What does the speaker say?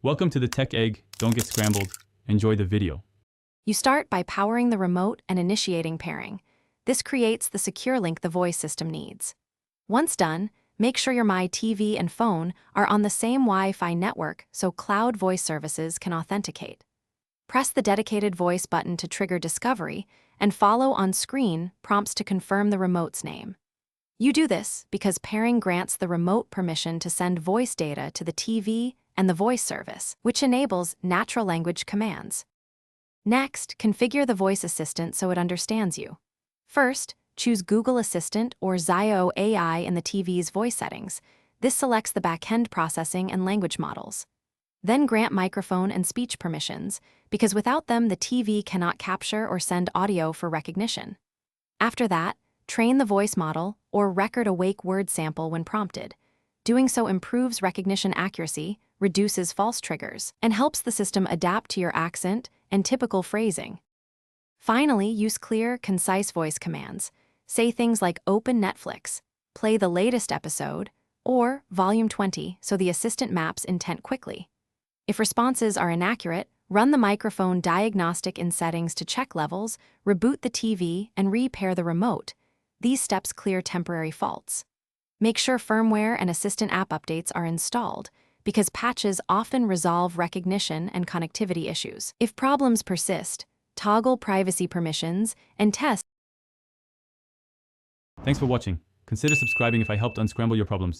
Welcome to the Tech Egg. Don't get scrambled. Enjoy the video. You start by powering the remote and initiating pairing. This creates the secure link the voice system needs. Once done, make sure your My TV and phone are on the same Wi-Fi network so cloud voice services can authenticate. Press the dedicated voice button to trigger discovery and follow on screen prompts to confirm the remote's name. You do this because pairing grants the remote permission to send voice data to the TV and the voice service, which enables natural language commands. Next, configure the voice assistant so it understands you. First, choose Google Assistant or Zio AI in the TV's voice settings. This selects the back-end processing and language models. Then grant microphone and speech permissions, because without them the TV cannot capture or send audio for recognition. After that, train the voice model or record a wake word sample when prompted. Doing so improves recognition accuracy, reduces false triggers, and helps the system adapt to your accent and typical phrasing. Finally, use clear, concise voice commands. Say things like "Open Netflix," "Play the latest episode," or "Volume 20" so the assistant maps intent quickly. If responses are inaccurate, run the microphone diagnostic in settings to check levels, reboot the TV, and repair the remote. These steps clear temporary faults. Make sure firmware and assistant app updates are installed, because patches often resolve recognition and connectivity issues. If problems persist, toggle privacy permissions and test. Thanks for watching. Consider subscribing if I helped unscramble your problems.